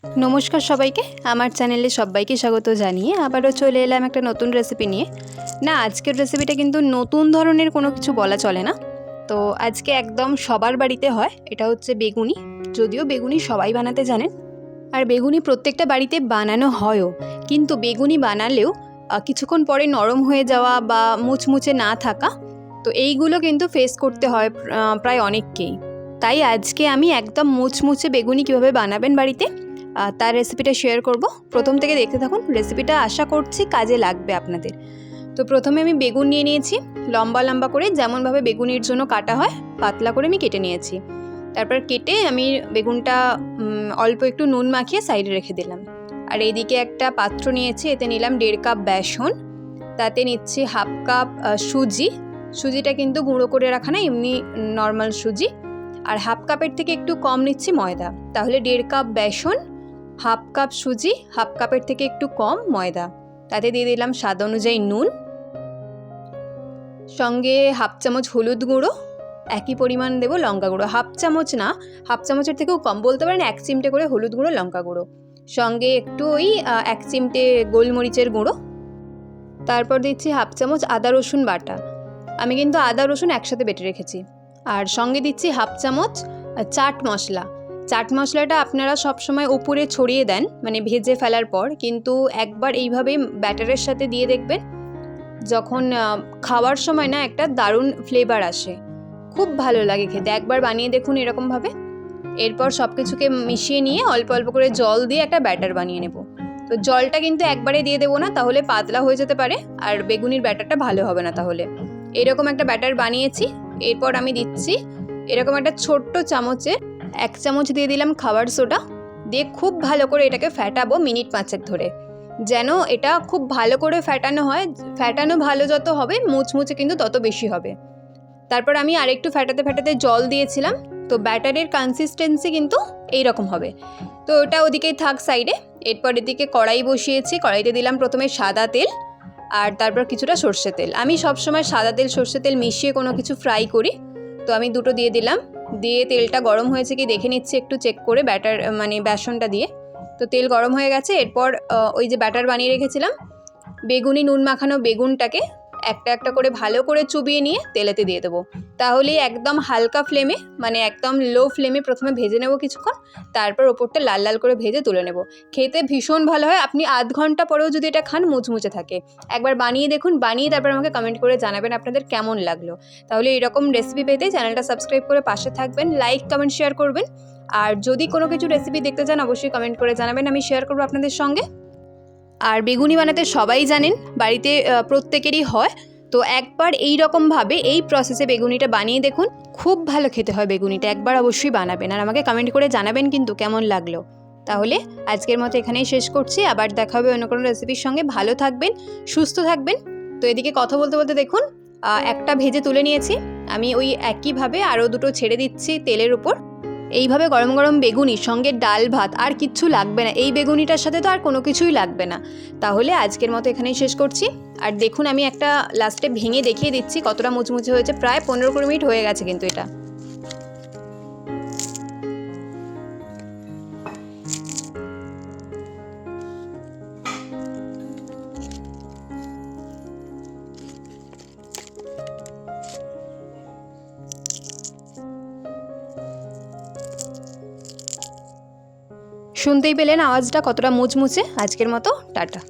নমস্কার সবাইকে, আমার চ্যানেলে সবাইকে স্বাগত জানিয়ে আবারও চলে এলাম একটা নতুন রেসিপি নিয়ে। না, আজকের রেসিপিটা কিন্তু নতুন ধরনের কোনো কিছু বলা চলে না। তো আজকে একদম সবার বাড়িতে হয়, এটা হচ্ছে বেগুনি। যদিও বেগুনি সবাই বানাতে জানেন, আর বেগুনি প্রত্যেকটা বাড়িতে বানানো হয়ও, কিন্তু বেগুনি বানালেও কিছুক্ষণ পরে নরম হয়ে যাওয়া বা মুচমুচে না থাকা, তো এইগুলো কিন্তু ফেস করতে হয় প্রায় অনেককেই। তাই আজকে আমি একদম মুচমুচে বেগুনি কীভাবে বানাবেন বাড়িতে তার রেসিপিটা শেয়ার করব। প্রথম থেকে দেখতে থাকুন, রেসিপিটা আশা করছি কাজে লাগবে আপনাদের। তো প্রথমে আমি বেগুন নিয়ে নিয়েছি, লম্বা লম্বা করে, যেমনভাবে বেগুনির জন্য কাটা হয় পাতলা করে আমি কেটে নিয়েছি। তারপর কেটে আমি বেগুনটা অল্প একটু নুন মাখিয়ে সাইডে রেখে দিলাম। আর এইদিকে একটা পাত্র নিয়েছি, এতে নিলাম 1.5 কাপ বেসন, তাতে নিচ্ছি 1/2 কাপ সুজি। সুজিটা কিন্তু গুঁড়ো করে রাখা না, এমনি নর্মাল সুজি। আর 1/2 কাপের থেকে একটু কম নিচ্ছি ময়দা। তাহলে 1.5 কাপ বেসন, 1/2 কাপ সুজি, 1/2 কাপের থেকে একটু কম ময়দা। তাতে দিয়ে দিলাম স্বাদ অনুযায়ী নুন, সঙ্গে 1/2 চামচ হলুদ গুঁড়ো, একই পরিমাণ দেবো লঙ্কা গুঁড়ো, 1/2 চামচ না, 1/2 চামচের থেকেও কম বলতে পারেন, 1 চিমটে করে হলুদ গুঁড়ো, লঙ্কা গুঁড়ো, সঙ্গে একটু ওই 1 চিমটে গোলমরিচের গুঁড়ো। তারপর দিচ্ছি 1/2 চামচ আদা রসুন বাটা, আমি কিন্তু আদা রসুন একসাথে বেটে রেখেছি। আর সঙ্গে দিচ্ছি 1/2 চামচ চাট মশলা। চাট মশলাটা আপনারা সবসময় উপরে ছড়িয়ে দেন, মানে ভেজে ফেলার পর, কিন্তু একবার এইভাবে ব্যাটারের সাথে দিয়ে দেখবেন, যখন খাওয়ার সময় না একটা দারুণ ফ্লেভার আসে, খুব ভালো লাগে খেতে। একবার বানিয়ে দেখুন এরকমভাবে। এরপর সব কিছুকে মিশিয়ে নিয়ে অল্প অল্প করে জল দিয়ে একটা ব্যাটার বানিয়ে নেব। তো জলটা কিন্তু একবারে দিয়ে দেবো না, তাহলে পাতলা হয়ে যেতে পারে আর বেগুনির ব্যাটারটা ভালো হবে না। তাহলে এরকম একটা ব্যাটার বানিয়েছি। এরপর আমি দিচ্ছি এরকম একটা ছোট্ট চামচে 1 চামচ দিয়ে দিলাম খাবার সোডা, দিয়ে খুব ভালো করে এটাকে ফ্যাটাবো মিনিট 5 ধরে, যেন এটা খুব ভালো করে ফ্যাটানো হয়। ফ্যাটানো ভালো যত হবে, মুচমুচে কিন্তু তত বেশি হবে। তারপর আমি আরেকটু ফ্যাটাতে ফ্যাটাতে জল দিয়েছিলাম। তো ব্যাটারের কনসিস্টেন্সি কিন্তু এইরকম হবে। তো ওটা ওদিকেই থাক সাইডে। এরপর এদিকে কড়াই বসিয়েছি, কড়াইতে দিলাম প্রথমে সাদা তেল, আর তারপর কিছুটা সর্ষে তেল। আমি সবসময় সাদা তেল সর্ষে তেল মিশিয়ে কোনো কিছু ফ্রাই করি, তো আমি দুটো দিয়ে দিলাম। দিয়ে তেলটা গরম হয়েছে কি দেখে নিচ্ছি একটু চেক করে, ব্যাটার মানে বেসনটা দিয়ে। তো তেল গরম হয়ে গেছে। এরপর ওই যে ব্যাটার বানিয়ে রেখেছিলাম, বেগুনি নুন মাখানো বেগুনটাকে একটা একটা করে ভালো করে চুবিয়ে নিয়ে তেলেতে দিয়ে দেবো। তাহলেই একদম হালকা ফ্লেমে, মানে একদম লো ফ্লেমে প্রথমে ভেজে নেব কিছুক্ষণ, তারপর ওপরটা লাল লাল করে ভেজে তুলে নেব। খেতে ভীষণ ভালো হয়। আপনি আধ ঘন্টা পরেও যদি এটা খান, মুচমুচে থাকে। একবার বানিয়ে দেখুন, বানিয়ে তারপর আমাকে কমেন্ট করে জানাবেন আপনাদের কেমন লাগলো। তাহলে এরকম রেসিপি পেতে চ্যানেলটা সাবস্ক্রাইব করে পাশে থাকবেন, লাইক কমেন্ট শেয়ার করবেন। আর যদি কোনো কিছু রেসিপি দেখতে চান, অবশ্যই কমেন্ট করে জানাবেন, আমি শেয়ার করবো আপনাদের সঙ্গে। আর বেগুনি বানাতে সবাই জানেন, বাড়িতে প্রত্যেকেরই হয়। তো একবার এই রকমভাবে এই প্রসেসে বেগুনিটা বানিয়ে দেখুন, খুব ভালো খেতে হয় বেগুনিটা। একবার অবশ্যই বানাবেন আর আমাকে কমেন্ট করে জানাবেন কিন্তু কেমন লাগলো। তাহলে আজকের মতো এখানেই শেষ করছি, আবার দেখা হবে অন্য কোনো রেসিপির সঙ্গে। ভালো থাকবেন, সুস্থ থাকবেন। তো এদিকে কথা বলতে বলতে দেখুন একটা ভেজে তুলে নিয়েছি। আমি ওই একইভাবে আরও দুটো ছেড়ে দিচ্ছি তেলের উপর। এইভাবে গরম গরম বেগুনির সঙ্গে ডাল ভাত আর কিচ্ছু লাগবে না, এই বেগুনিটার সাথে তো আর কোনো কিছুই লাগবে না। তাহলে আজকের মতো এখানেই শেষ করছি। আর দেখুন আমি একটা লাস্টে ভেঙে দেখিয়ে দিচ্ছি কতটা মুচমুচে হয়েছে। প্রায় 15-20 মিনিট হয়ে গেছে কিন্তু এটা। শুনতেই পেলেন আওয়াজটা কতটা মুচমুচে। আজকের মতো টাটা।